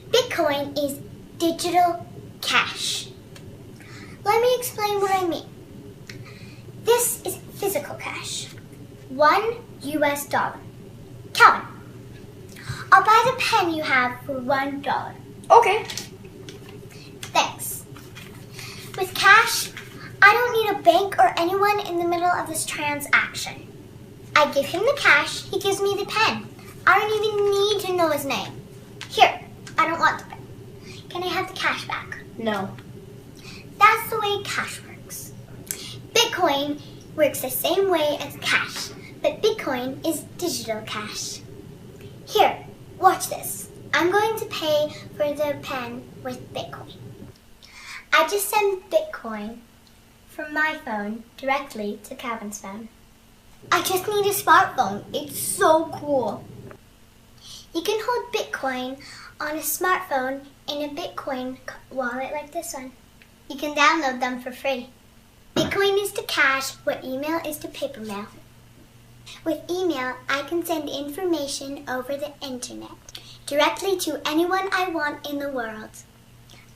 Bitcoin is digital cash. Let me explain what I mean. This is physical cash. $1 US. Calvin, I'll buy the pen you have for $1. Okay. Thanks. With cash, I don't need a bank or anyone in the middle of this transaction. I give him the cash, he gives me the pen. I don't even need to know his name. Here, I don't want the pen. Can I have the cash back? No. That's the way cash works. Bitcoin works the same way as cash, but Bitcoin is digital cash. Here, watch this. I'm going to pay for the pen with Bitcoin. I just send Bitcoin from my phone directly to Calvin's phone. I just need a smartphone. It's so cool. You can hold Bitcoin on a smartphone in a Bitcoin wallet like this one. You can download them for free. Bitcoin is to cash what email is to paper mail. With email, I can send information over the internet directly to anyone I want in the world.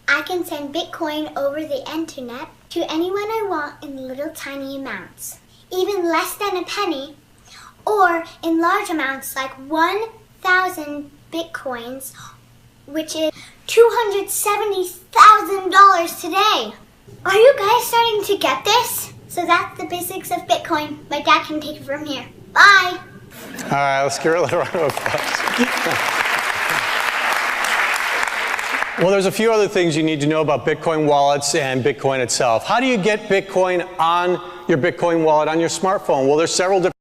I can send Bitcoin over the internet to anyone I want in little tiny amounts, even less than a penny, or in large amounts like 1,000 Bitcoins, which is $270,000 today. Are you guys starting to get this? So that's the basics of Bitcoin. My dad can take it from here. Bye. All right, let's give her a little round of applause. Well, there's a few other things you need to know about Bitcoin wallets and Bitcoin itself. How do you get Bitcoin on your Bitcoin wallet on your smartphone? Well, there's several different